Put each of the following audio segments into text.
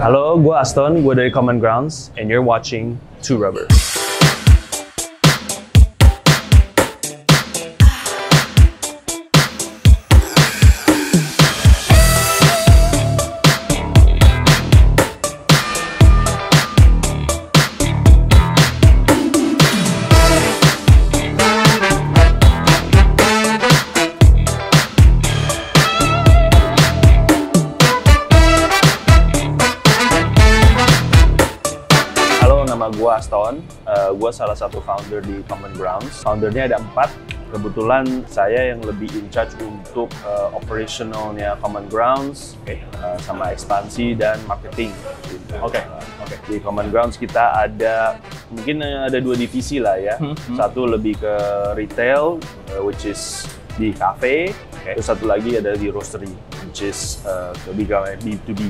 Halo, gue Aston, gue dari Common Grounds, and you're watching Two Rubber. Nama gue Aston, gue salah satu founder di Common Grounds. Foundernya ada 4. Kebetulan saya yang lebih in charge untuk operationalnya Common Grounds, sama ekspansi dan marketing. Oke. Di Common Grounds kita ada mungkin ada 2 divisi lah ya. Satu lebih ke retail, which is di cafe. Terus satu lagi ada di roastery, which is lebih ke B2B.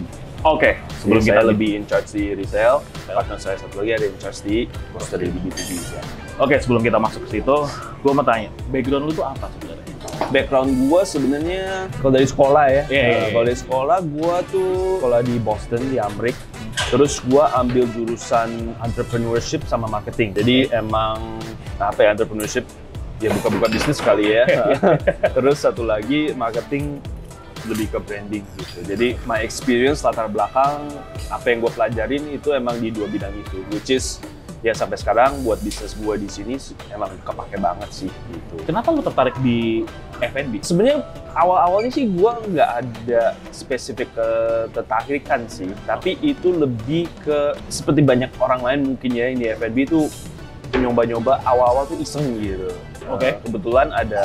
Sebelum kita lebih in charge di retail, partner saya satu lagi ada in charge di roastery di B2B. Sebelum kita masuk ke situ, gue mau tanya, background lu tuh apa sebenarnya? Background gue sebenarnya kalau dari sekolah ya. Kalau dari sekolah gue tuh sekolah di Boston di Amrik. Terus gue ambil jurusan entrepreneurship sama marketing. Jadi emang entrepreneurship ya buka-buka bisnis kali ya. Terus satu lagi marketing lebih ke branding gitu. Jadi my experience latar belakang apa yang gue pelajarin itu emang di 2 bidang itu, which is ya sampai sekarang buat bisnis gue di sini emang kepake banget sih gitu. Kenapa lu tertarik di F&B? Sebenarnya awal-awalnya sih gue nggak ada spesifik ketertarikan sih, tapi itu lebih ke seperti banyak orang lain mungkin ya ini F&B itu nyoba-nyoba awal-awal tuh iseng gitu. Kebetulan ada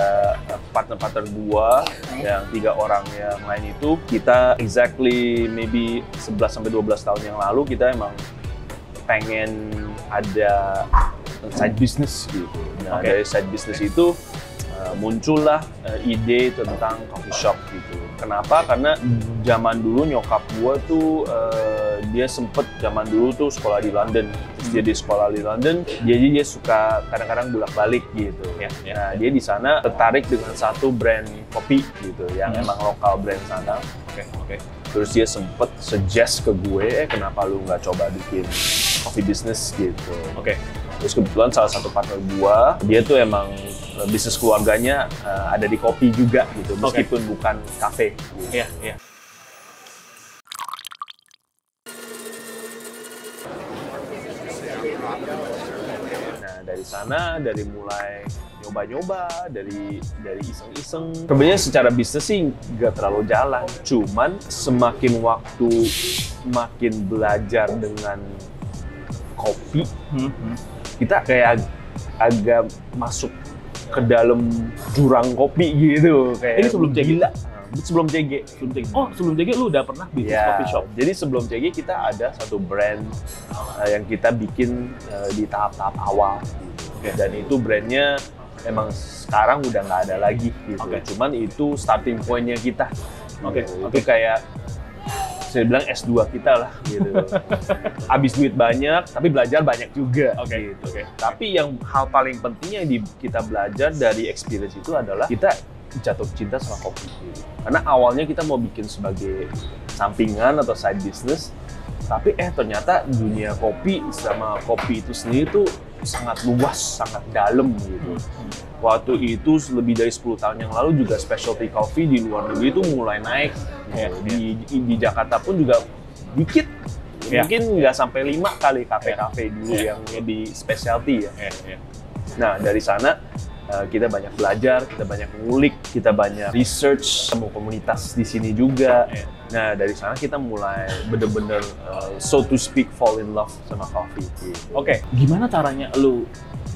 partner-partner gua yang 3 orang yang lain itu kita exactly maybe 11-12 tahun yang lalu kita emang pengen ada side business gitu. Nah, dari side business itu muncullah ide tentang coffee shop gitu. Kenapa? Karena zaman dulu nyokap gua tuh dia sempet zaman dulu tuh sekolah di London. Terus dia di sekolah di London, dia suka kadang-kadang bolak-balik gitu. Nah, dia di sana tertarik dengan satu brand kopi gitu yang emang lokal brand sana. Terus dia sempet suggest ke gue, kenapa lu nggak coba bikin coffee business gitu. Terus kebetulan salah satu partner gua, dia tuh emang bisnis keluarganya ada di kopi juga gitu, meskipun bukan kafe. Gitu. Nah dari sana, dari mulai nyoba-nyoba, dari iseng-iseng. Sebenarnya secara bisnis sih nggak terlalu jalan, cuman semakin waktu makin belajar dengan kopi, kita kayak agak masuk ke dalam jurang kopi gitu. Kayak ini sebelum CG? Sebelum CG. Sebelum CG lu udah pernah bisnis coffee shop? Jadi sebelum CG kita ada satu brand yang kita bikin di tahap-tahap awal. Dan itu brandnya emang sekarang udah nggak ada lagi gitu. Cuman itu starting point-nya kita. Itu kayak saya bilang S2 kita lah gitu. Abis duit banyak, tapi belajar banyak juga gitu. Tapi yang hal paling penting yang kita belajar dari experience itu adalah kita jatuh cinta sama kopi. Karena awalnya kita mau bikin sebagai sampingan atau side business, tapi ternyata dunia kopi sama kopi itu sendiri tuh sangat luas, sangat dalam gitu. Waktu itu lebih dari 10 tahun yang lalu juga specialty coffee di luar negeri itu mulai naik. Di Jakarta pun juga dikit. Mungkin nggak sampai 5 kali kafe-kafe dulu yang lebih specialty ya. Nah dari sana kita banyak belajar, kita banyak ngulik, kita banyak research, temu komunitas di sini juga. Nah dari sana kita mulai bener-bener so to speak fall in love sama coffee. Gimana caranya lu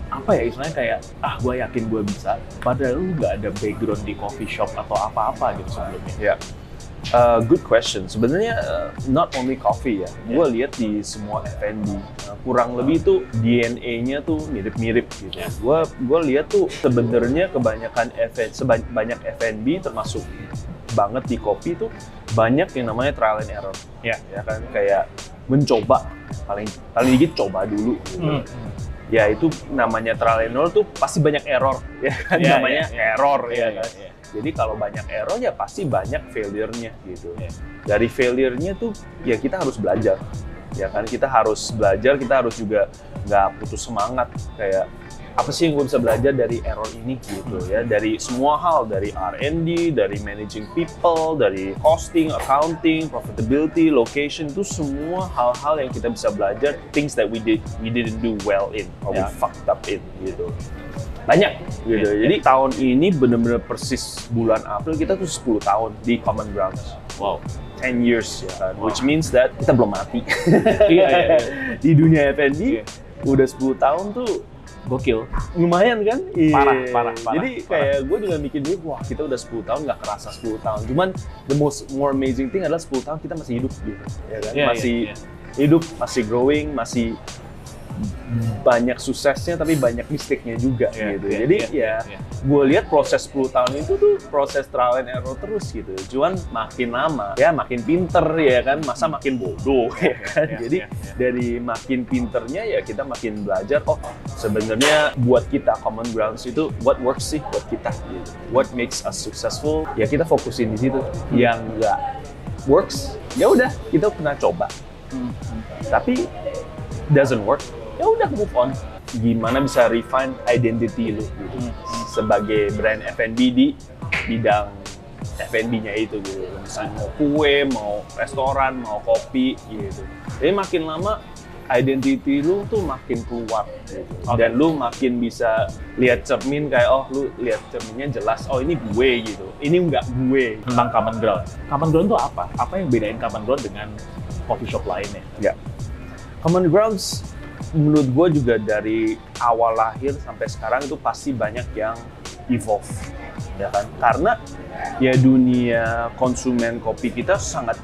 istilahnya kayak gue yakin gue bisa, padahal lu nggak ada background di coffee shop atau apa-apa gitu sebelumnya? Good question. Sebenarnya not only coffee ya. Gue lihat di semua F&B kurang lebih tuh DNA-nya tuh mirip-mirip gitu. Gue lihat tuh sebenarnya kebanyakan banyak F&B termasuk banget di kopi tuh banyak yang namanya trial and error. Ya kan kayak mencoba paling dikit coba dulu gitu. ya itu namanya trial and error tuh pasti banyak error, ya kan? Namanya error, ya kan? Jadi kalau banyak error ya pasti banyak failure-nya gitu. Dari failure-nya tuh ya kita harus belajar, ya kan? Kita harus belajar, kita harus juga nggak putus semangat kayak apa sih yang gue bisa belajar dari error ini gitu ya, dari semua hal, dari R&D, dari managing people, dari costing, accounting, profitability, location, itu semua hal-hal yang kita bisa belajar, things that we didn't do well in or we fucked up in gitu. Banyak gitu. Jadi tahun ini bener-bener persis bulan April kita tuh 10 tahun di Common Grounds. Wow. 10 years ya kan, which means that kita belum mati. Di dunia F&B udah 10 tahun tuh gokil. Lumayan kan? Parah. Jadi kayak gue juga mikir nih, wah kita udah 10 tahun nggak kerasa 10 tahun. Cuman the more amazing thing adalah 10 tahun kita masih hidup gitu. Ya kan? Masih hidup, masih growing, masih banyak suksesnya tapi banyak mistake-nya juga gitu. Jadi gue lihat proses 10 tahun itu tuh proses trial and error terus gitu. Cuman makin lama ya makin pinter ya kan, masa makin bodoh ya kan. Jadi dari makin pinternya ya kita makin belajar, oh sebenarnya buat kita Common Grounds itu what works sih buat kita gitu. What makes us successful ya kita fokusin di situ. Yang nggak works ya udah kita pernah coba. Tapi doesn't work ya udah move on. Gimana bisa refine identity lu gitu sebagai brand F&B di bidang F&B-nya itu gitu. Misalnya mau kue, mau restoran, mau kopi gitu. Jadi makin lama identity lu tuh makin keluar gitu. Dan lu makin bisa lihat cermin kayak oh lu lihat cerminnya jelas oh ini gue gitu. Ini enggak gue. Tentang Common Ground. Common Ground tuh apa? Apa yang bedain Common Ground dengan coffee shop lainnya? Ya. Common Grounds menurut gue juga dari awal lahir sampai sekarang itu pasti banyak yang evolve, ya kan? Karena ya dunia konsumen kopi kita sangat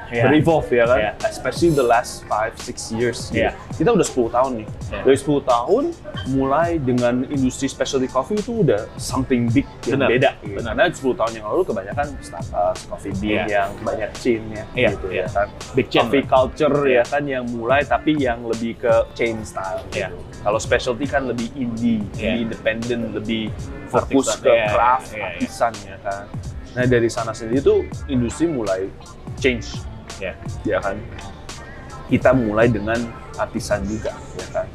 berevolve ya kan? Especially the last 5-6 years. Gitu. Kita udah 10 tahun nih. Dari 10 tahun mulai dengan industri specialty coffee itu udah something big yang beda. Gitu. Karena 10 tahun yang lalu kebanyakan Starbucks, Coffee Bean yang banyak chain-nya gitu ya kan. Big chain coffee culture ya kan yang mulai tapi yang lebih ke chain style. Gitu. Kalau specialty kan lebih indie, lebih independent, lebih fokus ke craft, artisan ya kan. Nah dari sana sendiri tuh industri mulai change. Ya kan, kita mulai dengan artisan juga, ya kan.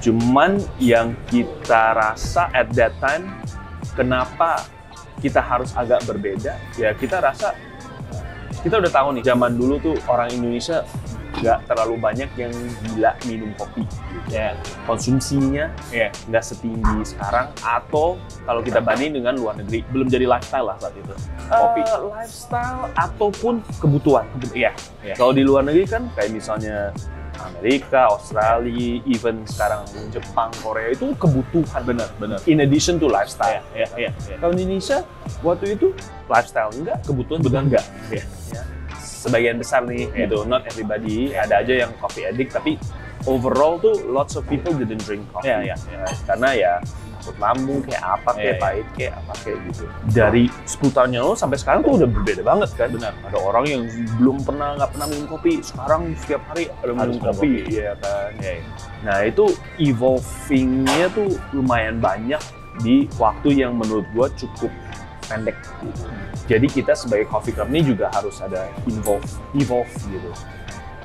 Cuman yang kita rasa at that time, kenapa kita harus agak berbeda? Ya kita rasa, kita udah tahu nih, zaman dulu tuh orang Indonesia nggak terlalu banyak yang gila minum kopi. Konsumsinya nggak setinggi sekarang, atau kalau kita banding dengan luar negeri, belum jadi lifestyle lah saat itu. Kopi. Lifestyle ataupun kebutuhan. Kalau di luar negeri kan kayak misalnya Amerika, Australia, even sekarang Jepang, Korea itu kebutuhan benar. In addition to lifestyle. Kalau di Indonesia waktu itu lifestyle enggak, kebutuhan juga enggak. Sebagian besar nih gitu, not everybody. Ada aja yang coffee addict, tapi overall tuh lots of people didn't drink coffee. Karena ya takut lambung kayak apa, kayak pahit, kayak apa kayak gitu. Dari 10 tahun yang lalu sampai sekarang tuh udah berbeda banget kan. Ada orang yang nggak pernah minum kopi, sekarang setiap hari ada minum kopi, ya kan. Nah itu evolving-nya tuh lumayan banyak di waktu yang menurut gua cukup pendek gitu. Jadi kita sebagai coffee company juga harus ada evolve gitu.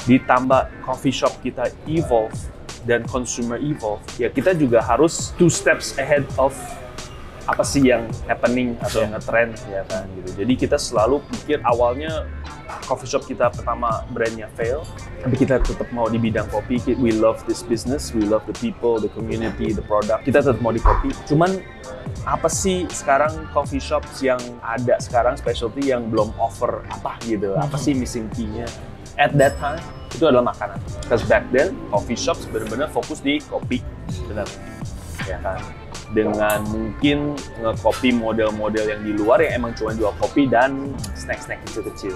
Ditambah coffee shop kita evolve dan consumer evolve, ya kita juga harus 2 steps ahead of apa sih yang happening atau nge-trend ya kan gitu. Jadi kita selalu pikir awalnya coffee shop kita pertama brandnya fail, tapi kita tetap mau di bidang kopi. We love this business, we love the people, the community, the product. Kita tetap mau di kopi. Cuman apa sih sekarang coffee shops yang ada sekarang specialty yang belum offer apa gitu? Apa sih missing key-nya? At that time itu adalah makanan. Because back then coffee shops benar-benar fokus di kopi, ya kan? Dengan mungkin nge-copy model-model yang di luar yang emang cuma jual kopi dan snack-snack kecil-kecil.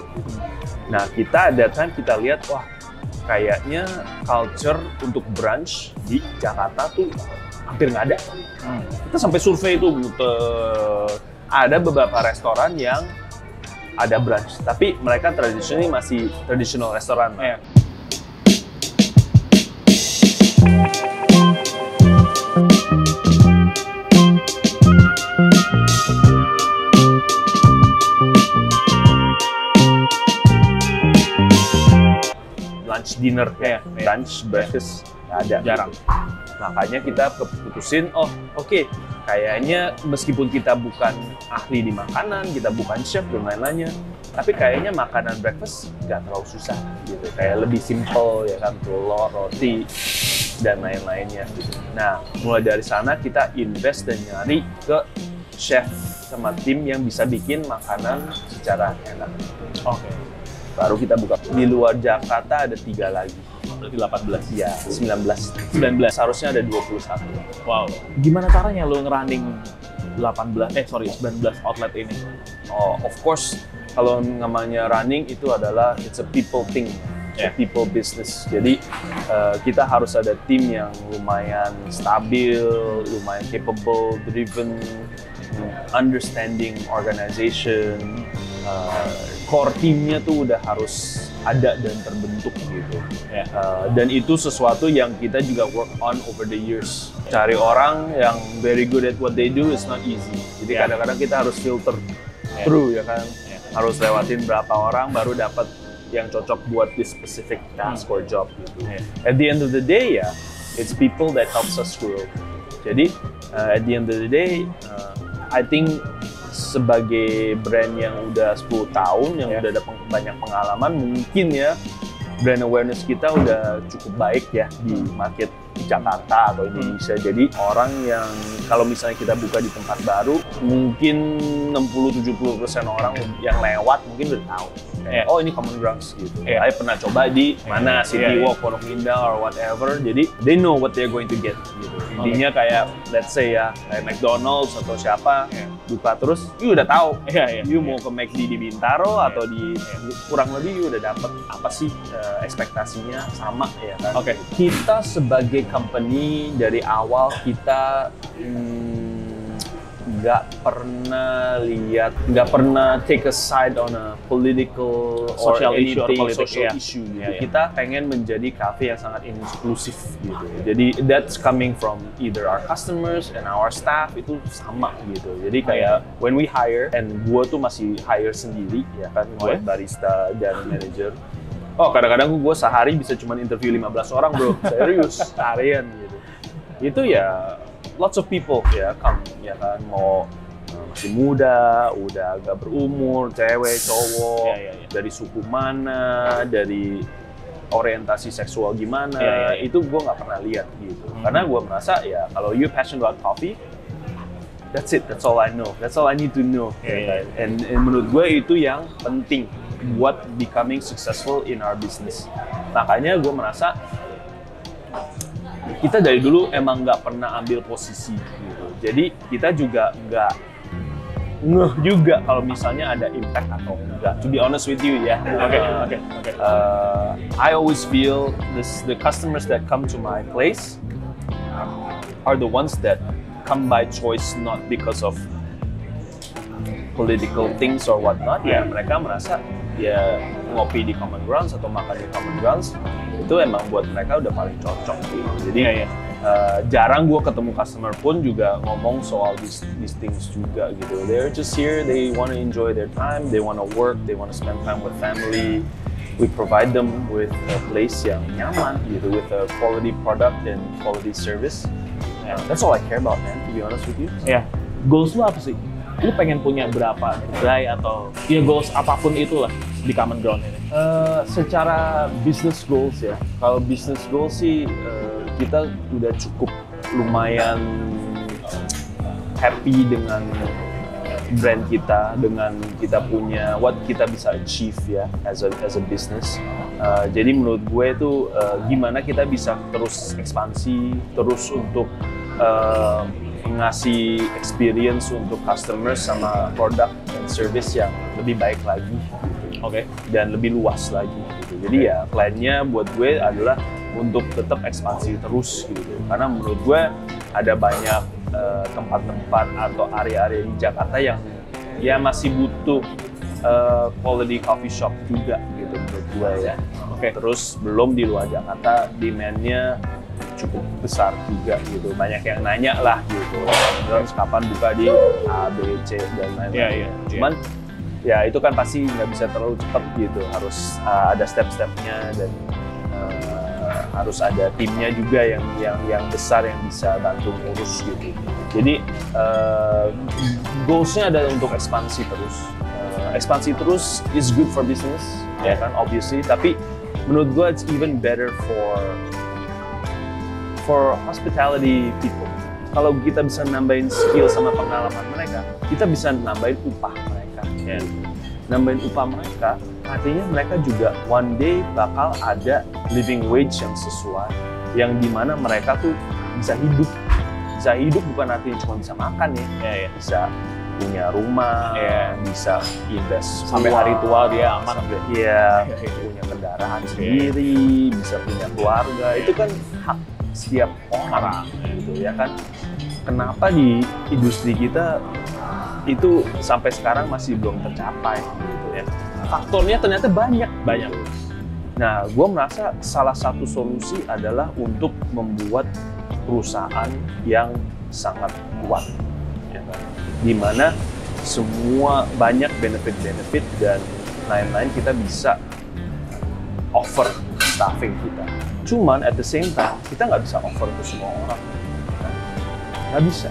Nah kita at that time kita lihat wah kayaknya culture untuk brunch di Jakarta tuh hampir nggak ada. Kita sampai survei itu ada beberapa restoran yang ada brunch, tapi mereka tradisionalnya masih traditional restoran. lunch, dinner, brunch, breakfast nggak ada. Jarang. Gitu. Makanya kita keputusin, oke, kayaknya meskipun kita bukan ahli di makanan, kita bukan chef dan lain-lainnya, tapi kayaknya makanan breakfast nggak terlalu susah gitu, kayak lebih simple ya kan, telur, roti dan lain-lainnya gitu. Nah, mulai dari sana kita invest dan nyari ke chef sama tim yang bisa bikin makanan secara enak. Oke. Baru kita buka. Di luar Jakarta ada 3 lagi. Berarti 18. Ya, 19. 19. Seharusnya ada 21. Wow. Gimana caranya lo ngerunning 19 outlet ini? Of course, kalau namanya running itu adalah it's a people thing. It's a people business. Jadi kita harus ada tim yang lumayan stabil, lumayan capable, driven, understanding organization. Core timnya tuh udah harus ada dan terbentuk gitu. Dan itu sesuatu yang kita juga work on over the years. Cari orang yang very good at what they do is not easy. Jadi kadang-kadang kita harus filter through ya kan. Harus lewatin berapa orang baru dapat yang cocok buat this specific task or job gitu. At the end of the day it's people that helps us grow. Jadi at the end of the day, I think sebagai brand yang udah 10 tahun, yang udah ada banyak pengalaman, mungkin ya brand awareness kita udah cukup baik ya di market Jakarta atau Indonesia. Jadi orang yang kalau misalnya kita buka di tempat baru, mungkin 60-70% orang yang lewat mungkin udah tahu. Oh ini Common Grounds gitu. Saya pernah coba di mana City Walk, Pondok Indah or whatever. Jadi they know what they're going to get gitu. Intinya kayak let's say ya kayak McDonald's atau siapa buka terus, you udah tahu. You mau ke McD di Bintaro atau di kurang lebih you udah dapet apa sih ekspektasinya sama ya kan. Kita sebagai company dari awal kita nggak pernah take a side on a political social or issue anything, or politics, social issue gitu. Kita pengen menjadi cafe yang sangat inklusif gitu. Jadi that's coming from either our customers and our staff, itu sama gitu. Jadi kayak when we hire, and gua tuh masih hire sendiri ya kan, buat barista dan manager. Kadang-kadang gue sehari bisa cuma interview 15 orang bro, serius, seharian gitu. Itu ya lots of people ya kan mau masih muda, udah agak berumur, cewek, cowok, dari suku mana, dari orientasi seksual gimana, itu gue nggak pernah lihat gitu. Karena gue merasa ya kalau you passionate about coffee, that's it, that's all I know, that's all I need to know. And menurut gue itu yang penting buat becoming successful in our business. Makanya gue merasa kita dari dulu emang nggak pernah ambil posisi gitu. Jadi kita juga nggak ngeh juga kalau misalnya ada impact atau enggak. To be honest with you ya. I always feel the customers that come to my place are the ones that come by choice, not because of political things or whatnot. Ya mereka merasa ya ngopi di Common Grounds atau makan di Common Grounds itu emang buat mereka udah paling cocok gitu. Jadi jarang gue ketemu customer pun juga ngomong soal these things juga gitu. They're just here, they want to enjoy their time, they want to work, they want to spend time with family. We provide them with a place yang nyaman gitu, with a quality product and quality service. That's all I care about, man, to be honest with you. Goals lu apa sih? Lu pengen punya berapa gerai atau goals apapun itulah di Common Ground ini? Secara business goals ya, kalau business goals sih kita udah cukup lumayan happy dengan brand kita, dengan kita punya what kita bisa achieve ya as a business. Jadi menurut gue itu gimana kita bisa terus ekspansi, terus untuk ngasih experience untuk customers sama produk dan service yang lebih baik lagi gitu. Dan lebih luas lagi gitu. Jadi ya plan-nya buat gue adalah untuk tetap ekspansi terus gitu. Karena menurut gue ada banyak tempat-tempat atau area-area di Jakarta yang ya masih butuh quality coffee shop juga gitu menurut gue ya. Terus belum di luar Jakarta demand-nya cukup besar juga gitu, banyak yang nanya lah gitu, terus kapan buka di A, B, C dan lain-lain. Cuman ya itu kan pasti nggak bisa terlalu cepat gitu, harus ada step-stepnya dan harus ada timnya juga yang besar yang bisa bantu ngurus gitu. Jadi goalsnya adalah untuk ekspansi terus. Ekspansi terus is good for business, ya kan, obviously. Tapi menurut gue it's even better for hospitality people. Kalau kita bisa nambahin skill sama pengalaman mereka, kita bisa nambahin upah mereka. Ya. Nambahin upah mereka, artinya mereka juga one day bakal ada living wage yang sesuai, yang dimana mereka tuh bisa hidup. Bisa hidup bukan artinya cuma bisa makan ya, bisa punya rumah, bisa invest sampai hari tua dia aman. Punya kendaraan sendiri, bisa punya keluarga. Itu kan hak setiap orang gitu ya kan. Kenapa di industri kita itu sampai sekarang masih belum tercapai gitu ya. Faktornya ternyata banyak. Nah, gue merasa salah satu solusi adalah untuk membuat perusahaan yang sangat kuat, ya kan? Di mana semua banyak benefit dan lain-lain kita bisa offer staffing kita. Cuman at the same time kita nggak bisa offer ke semua orang, nggak bisa.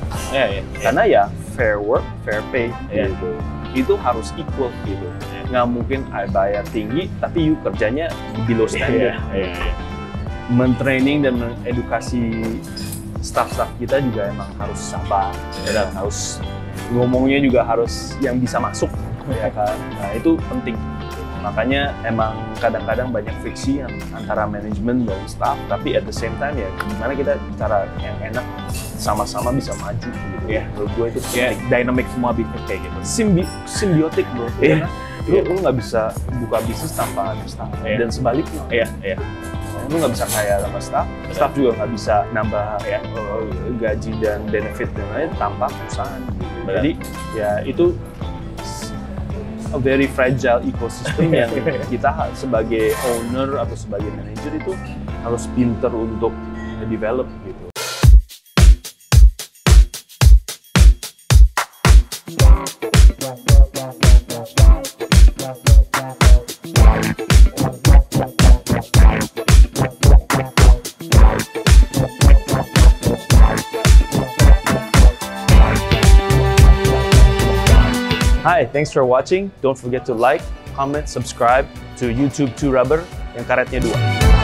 Karena ya fair work, fair pay gitu. Itu harus equal gitu. Nggak mungkin bayar tinggi tapi you kerjanya below standard. Men-training dan mengedukasi staff-staff kita juga emang harus sabar dan harus ngomongnya juga harus yang bisa masuk, ya kan. Nah itu penting. Makanya emang kadang-kadang banyak friksi antara manajemen dan staff, tapi at the same time ya gimana kita cara yang enak sama-sama bisa maju gitu ya. Menurut gue itu penting. Dynamic semua bisnis kayak gitu. Simbiotik bro. Lu nggak bisa buka bisnis tanpa ada staff dan sebaliknya. Lu nggak bisa kaya sama staff juga nggak bisa nambah gaji dan benefit dan lain tanpa perusahaan. Jadi ya itu a very fragile ecosystem yang kita sebagai owner atau sebagai manager itu harus pinter untuk develop gitu. Hi, thanks for watching. Don't forget to like, comment, subscribe to YouTube 2 Rubber yang karetnya 2.